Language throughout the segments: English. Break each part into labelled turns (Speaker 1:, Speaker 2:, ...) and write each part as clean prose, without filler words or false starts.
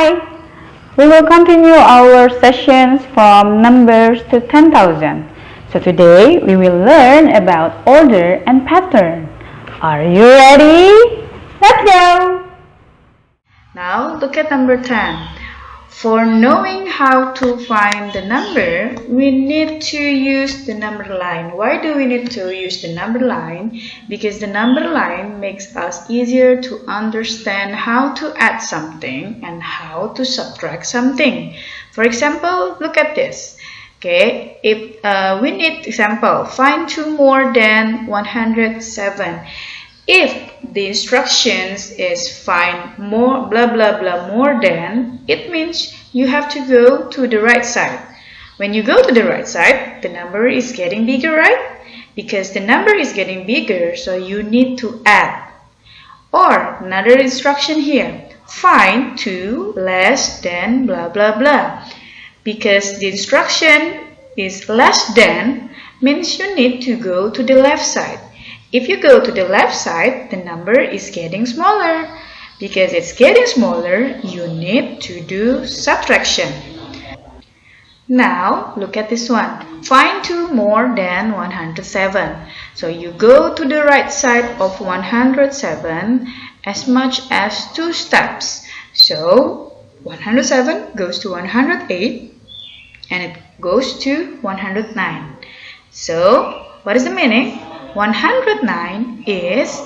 Speaker 1: Hi! We will continue our sessions from numbers to 10,000. So today we will learn about order and pattern. Are you ready? Let's go! Now look at number 10. For knowing how to find the number, we need to use the number line. Why do we need to use the number line? Because the number line makes us easier to understand how to add something and how to subtract something. For example, look at this. Okay, if we need example, find 2 more than 107. If the instructions is find more blah blah blah more than, it means you have to go to the right side. When you go to the right side, the number is getting bigger, right? Because the number is getting bigger, so you need to add. Or another instruction here, find 2 less than blah blah blah. Because the instruction is less than means you need to go to the left side. If you go to the left side, the number is getting smaller. Because it's getting smaller, you need to do subtraction. Now, look at this one. Find 2 more than 107. So you go to the right side of 107 as much as 2 steps. So, 107 goes to 108 and it goes to 109. So, what is the meaning? 109 is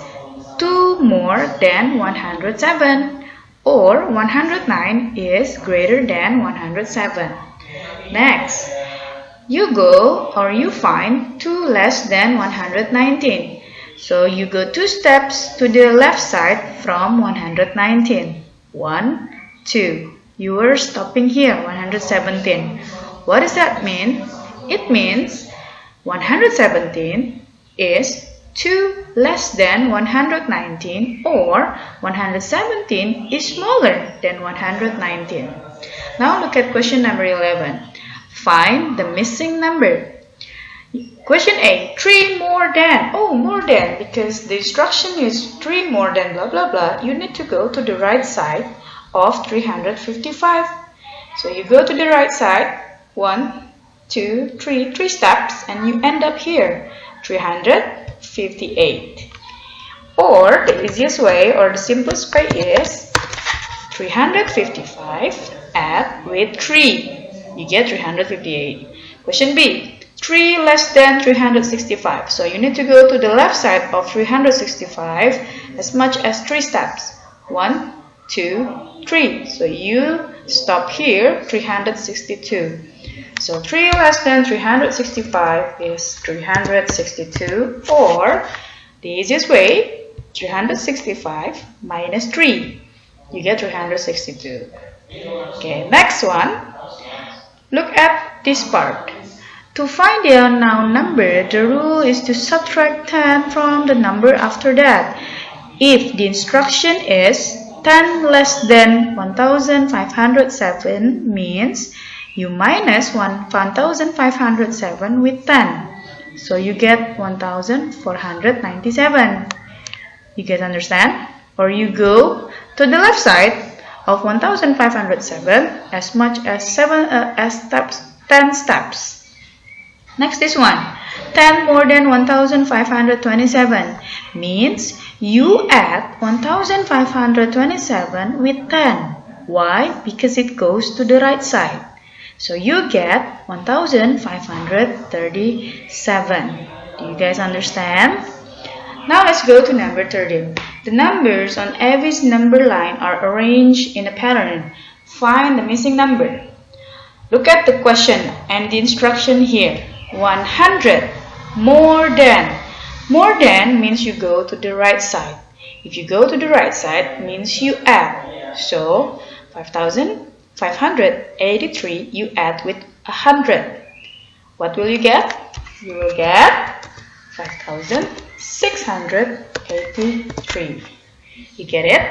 Speaker 1: 2 more than 107, or 109 is greater than 107. Next, you go or you find 2 less than 119. So you go 2 steps to the left side from 119. 1, 2. You are stopping here, 117. What does that mean? It means 117 is 2 less than 119, or 117 is smaller than 119. Now look at question number 11. Find the missing number. Question A, 3 more than. Oh, more than, because the instruction is 3 more than blah blah blah. You need to go to the right side of 355. So you go to the right side, 1, 2, 3 steps, and you end up here. 358. Or the easiest way or the simplest way is 355 add with 3. You get 358. Question B. 3 less than 365. So you need to go to the left side of 365 as much as 3 steps. 1, 2, 3. So you stop here, 362. So 3 less than 365 is 362, or the easiest way, 365 minus 3. You get 362. Okay, next one. Look at this part. To find the unknown number, the rule is to subtract 10 from the number after that. If the instruction is 10 less than 1507 means you minus 1507 with 10. So you get 1497. You guys understand? Or you go to the left side of 1507 as much as 10 steps. Next, this one. 10 more than 1527 means you add 1527 with 10. Why? Because it goes to the right side. So you get 1537. Do you guys understand? Now let's go to number 13. The numbers on Abby's number line are arranged in a pattern. Find the missing number. Look at the question and the instruction here. 100. More than. More than means you go to the right side. If you go to the right side, means you add. So 5,583 you add with 100. What will you get? You will get 5,683. You get it?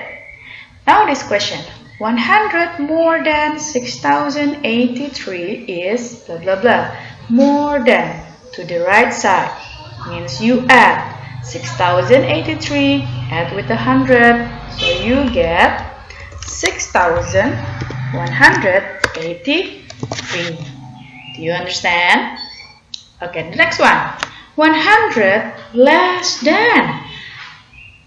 Speaker 1: Now this question. 100 more than 6,083 is blah blah blah. More than to the right side means you add 6,083 add with 100, so you get 6,000 183. Do you understand? Okay, the next one. 100 less than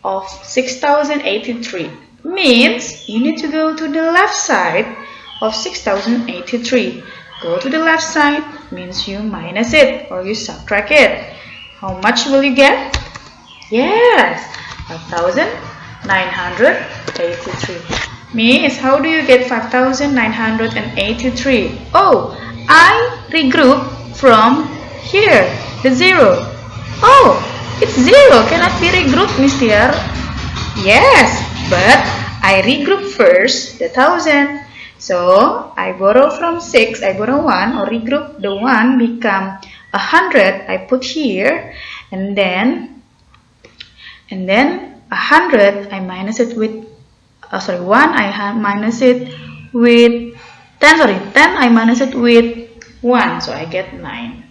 Speaker 1: of 6083 means you need to go to the left side of 6083. Go to the left side means you minus it or you subtract it. How much will you get? Yes, 5,983. Means how do you get 5,983? Oh, I regroup from here, the 0. Oh, it's 0, cannot be regrouped, Miss Tiar. Yes, but I regroup first the 1,000. So I borrow from 6, I borrow 1 or regroup the 1 become 100. I put here and then 100 I minus it with 1 I minus it with 10. 10 I minus it with 1, so I get 9.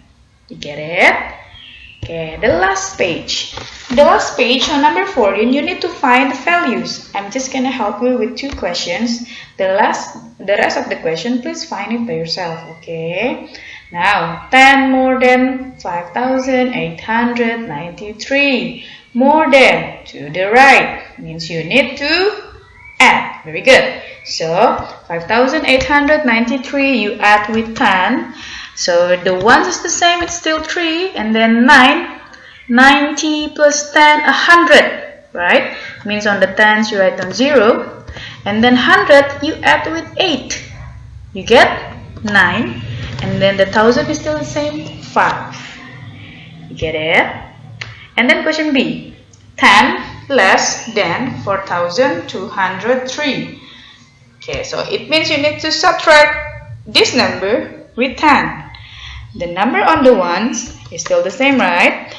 Speaker 1: You get it? Okay, the last page. The last page on number 14, you need to find the values. I'm just gonna help you with 2 questions. The rest of the question, please find it by yourself. Okay. Now, 10 more than 5,893. More than to the right means you need to add. Very good. So 5,893 you add with 10. So the ones is the same, it's still 3, and then 9. 90 plus 10, 100, right? Means on the tens you write down 0, and then 100 you add with 8. You get 9, and then the 1,000 is still the same, 5. You get it? And then question B, 10 less than 4,203. Okay, so it means you need to subtract this number with 10. The number on the ones is still the same, right?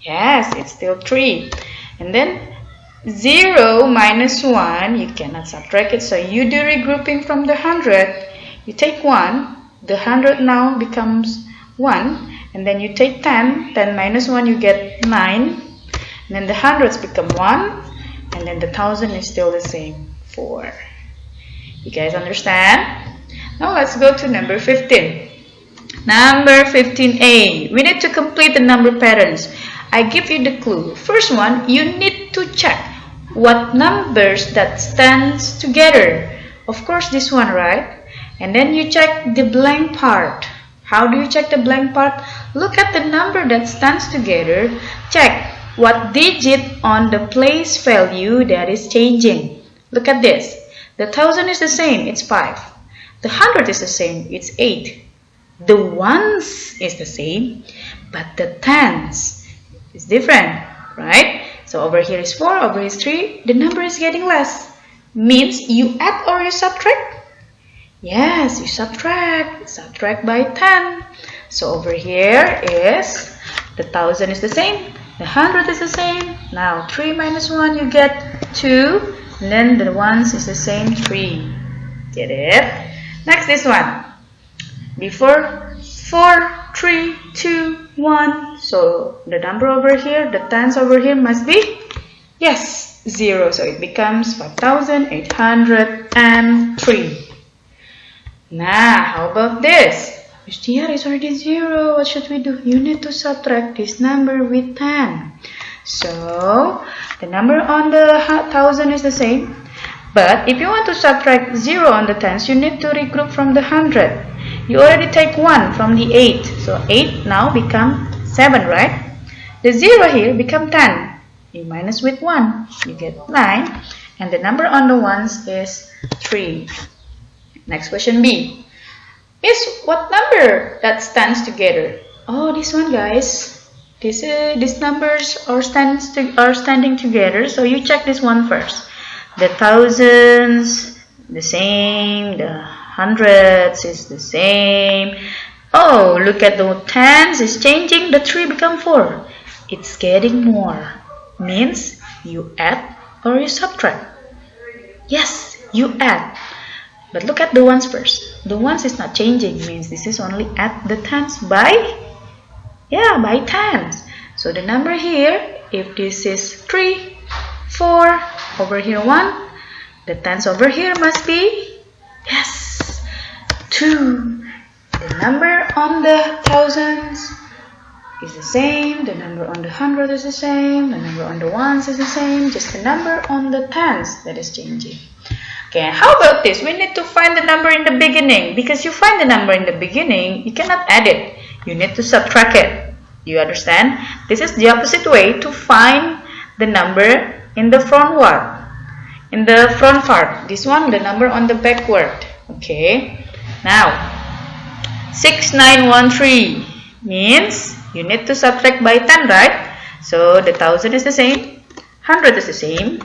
Speaker 1: Yes, it's still 3. And then 0 minus 1, you cannot subtract it, so you do regrouping from the 100. You take 1, the 100 now becomes 1, and then you take 10, 10 minus 1 you get 9, and then the hundreds become 1, and then the 1,000 is still the same, 4. You guys understand? Now let's go to number 15. Number 15A. We need to complete the number patterns. I give you the clue. First one, you need to check what numbers that stands together. Of course, this one, right? And then you check the blank part. How do you check the blank part? Look at the number that stands together. Check what digit on the place value that is changing. Look at this. The 1,000 is the same, it's 5. The 100 is the same, it's 8. The ones is the same, but the tens is different, right? So over here is 4, over here is 3. The number is getting less. Means you add or you subtract? Yes, you subtract. Subtract by 10. So over here is the 1,000 is the same, the 100 is the same. Now 3 minus 1 you get 2, and then the ones is the same, 3. Get it? Next, this one. Before 4, 3, 2, 1. So the number over here, the tens over here must be, yes, 0. So it becomes 5,803. Now, how about this? Miss Tia, is already 0. What should we do? You need to subtract this number with 10. So the number on the 1,000 is the same. But if you want to subtract 0 on the tens, you need to regroup from the 100. You already take 1 from the 8. So 8 now become 7, right? The 0 here become 10. You minus with 1. You get 9. And the number on the ones is 3. Next question B. Miss, what number that stands together? Oh, this one, guys. These numbers are standing together. So you check this one first. The thousands, the same. The hundreds is the same. Oh, look at the tens is changing. The 3 become 4. It's getting more. Means you add or you subtract. Yes, you add. But look at the ones first. The ones is not changing. Means this is only add the tens by tens. So the number here, if this is 3, 4, over here 1, the tens over here must be, yes, 2. The number on the thousands is the same, the number on the hundred is the same, the number on the ones is the same, just the number on the tens that is changing. Okay, how about this? We need to find the number in the beginning. Because you find the number in the beginning, you cannot add it. You need to subtract it. You understand? This is the opposite way to find the number in the front part. In the front part. This one, the number on the backward. Okay. Now, 6913 means you need to subtract by 10, right? So the 1000 is the same, 100 is the same.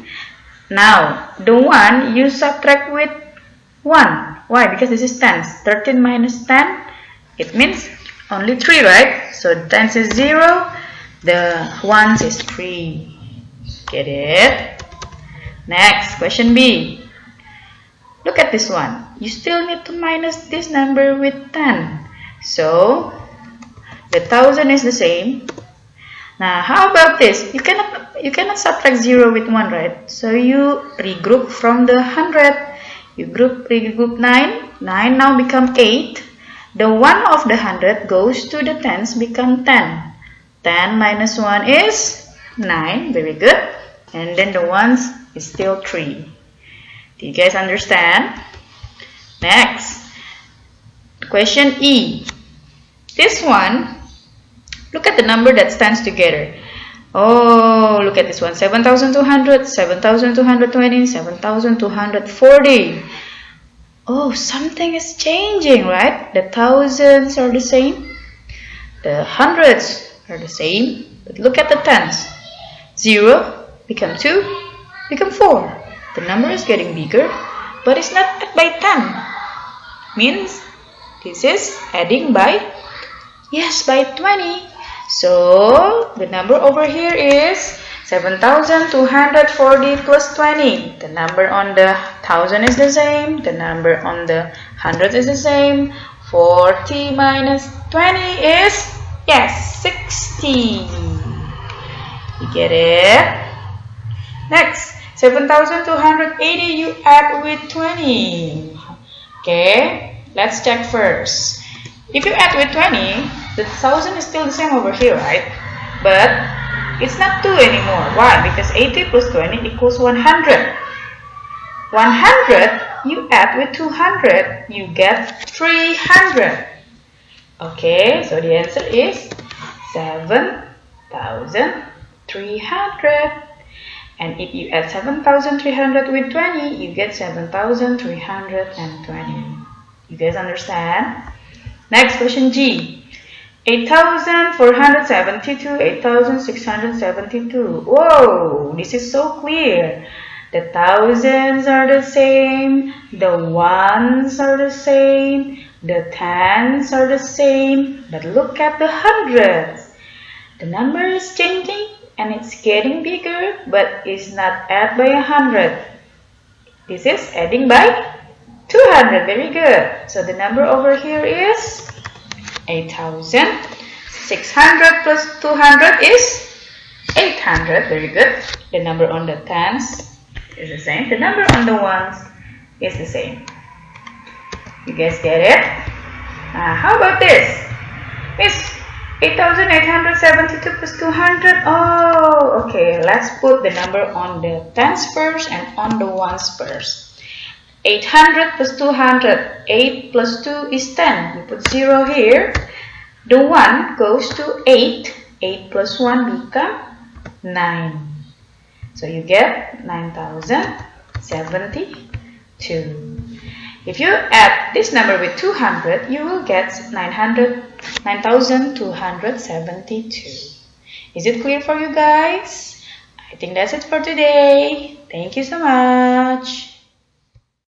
Speaker 1: Now, the 1 you subtract with 1. Why? Because this is tens. 13 minus 10, it means only 3, right? So tens is 0, the ones is 3. Get it? Next, question B. Look at this one. You still need to minus this number with 10. So, the 1000 is the same. Now, how about this? You cannot subtract 0 with 1, right? So, you regroup from the 100. You regroup 9. 9 now become 8. The 1 of the 100 goes to the tens, become 10. 10 minus 1 is 9. Very good. And then the ones is still 3. Do you guys understand? Next. Question E. This one, look at the number that stands together. Oh, look at this one. 7,200, 7,220, 7,240. Oh, something is changing, right? The thousands are the same. The hundreds are the same. But look at the tens. 0 become 2, become 4. The number is getting bigger, but it's not by 10. Means this is adding by, yes, by 20. So the number over here is 7,240 plus 20. The number on the 1000 is the same. The number on the 100 is the same. 40 minus 20 is, yes, 60. You get it? Next, 7,280 you add with 20. Okay, let's check first. If you add with 20, the 1000 is still the same over here, right? But it's not 2 anymore. Why? Because 80 plus 20 equals 100. 100 you add with 200, you get 300. Okay, so the answer is 7,300. And if you add 7,300 with 20, you get 7,320. You guys understand? Next, question G. 8,472, 8,672. Whoa, this is so clear. The thousands are the same, the ones are the same, the tens are the same, but look at the hundreds. The number is changing and it's getting bigger, but it's not add by 100. This is adding by 200. Very good. So the number over here is 8,000. 600 plus 200 is 800. Very good. The number on the tens is the same. The number on the ones is the same. You guys get it? How about this? It's 8,872 plus 200. Oh, okay. Let's put the number on the tens first and on the ones first. 800 plus 200. 8 plus 2 is 10. We put 0 here. The 1 goes to 8. 8 plus 1 become 9. So you get 9,072. If you add this number with 200, you will get 9,272. Is it clear for you guys? I think that's it for today. Thank you so much.